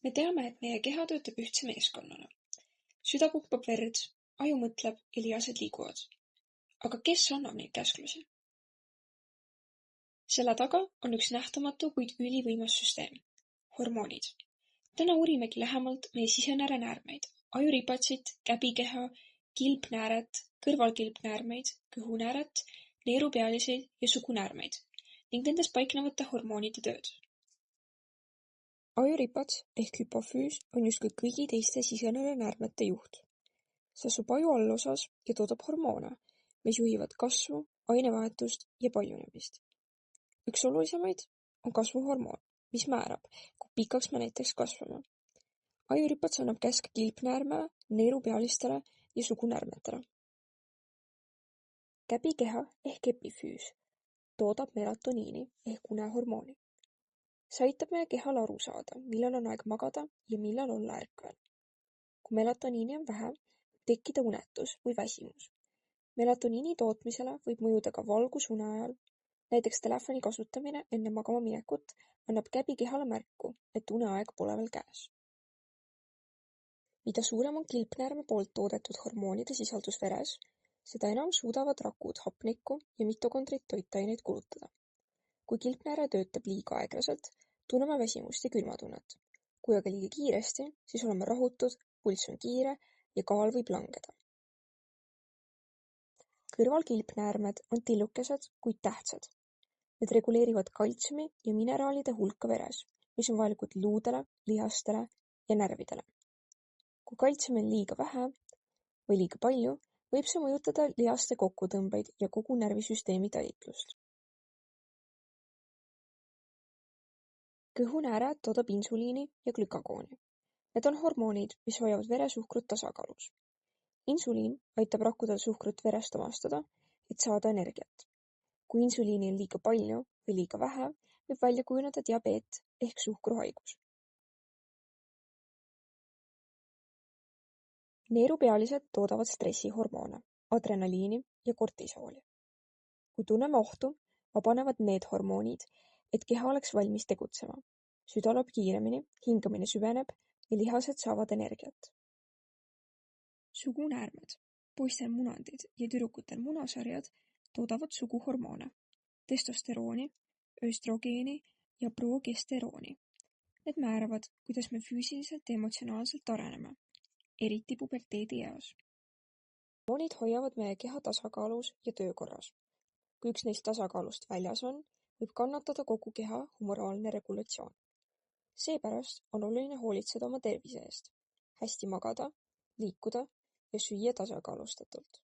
Me teame, et meie keha töötab ühtse meeskonnana. Süda pumpab verd, aju mõtleb ja lihased liiguvad. Aga kes annab neid käsklusi? Selle taga on üks nähtamatu, kuid ülivõimas süsteem – hormoonid. Täna uurimegi lähemalt meie sisenäärmeid, ajuripatsit, käbikeha, kilpnääret, kõrvalkilpnäärmeid, kõhunääret, neerupealisi ja sugunäärmeid ning nendes paiknevate hormoonide tööd. Ajuripats ehk hüpofüüs on justkui kõigi teiste sisenäärmete juht. See asub aju allosas ja toodab hormoone, mis juhivad kasvu, ainevahetust ja paljunemist. Üks olulisemaid on kasvuhormoon, mis määrab, kui pikaks me näiteks kasvame. Ajuripats annab käske kilpnäärmele, neerupealistele ja sugunäärmetele. Käbikeha ehk epifüüs toodab melatoniini ehk unehormooni. See aitab meie kehal aru saada, millal on aeg magada ja millal olla ärkvel. Kui melatoniini on vähe, võib tekkida unetus või väsimus. Melatoniini tootmisele võib mõjuda ka valgus une ajal. Näiteks telefoni kasutamine enne magama minekut annab käbikehale märku, et uneaeg pole veel käes. Mida suurem on kilpnäärme poolt toodetud hormoonide sisaldus veres, seda enam suudavad rakud hapnikku ja mitokondrid toitaineid kulutada. Kui kilpnääre töötab liiga aeglaselt, tunneme väsimust ja külmatunnet. Kui aga liiga kiiresti, siis oleme rahutud, pulss on kiire ja kaal võib langeda. Kõrvalkilpnäärmed on tillukesed, kuid tähtsad. Need reguleerivad kaltsiumi ja mineraalide hulka veres, mis on vajalikud luudele, lihastele ja närvidele. Kui kaltsiumi on liiga vähe või liiga palju, võib see mõjutada lihaste kokkutõmbeid ja kogu närvisüsteemi talitlust. Kõhunääre toodab insuliini ja glükagooni. Need on hormoonid, mis hoiavad veresuhkrut tasakaalus. Insuliin aitab rakkudel suhkrut verest omastada, et saada energiat. Kui insuliini on liiga palju või liiga vähe, võib välja kujuneda diabeet ehk suhkruhaigus. Neerupealised toodavad stressihormoone, adrenaliini ja kortisooli. Kui tunneme ohtu, vabanevad need hormoonid, et keha oleks valmis tegutsema. Süda loob kiiremini, hingamine süveneb ja lihased saavad energiat. Sugunäärmed, poistel munandid ja tüdrukutel munasarjad toodavad suguhormoone, testosterooni, östrogeeni ja progesterooni. Need määravad, kuidas me füüsiliselt ja emotsionaalselt areneme, eriti puberteedi eas. Hormoonid hoiavad meie keha tasakaalus ja töökorras. Kui üks neist tasakaalust väljas on, võib kannatada kogu keha humoraalne regulatsioon. Seepärast on oluline hoolitseda oma tervise eest, hästi magada, liikuda ja süüa tasakaalustatult.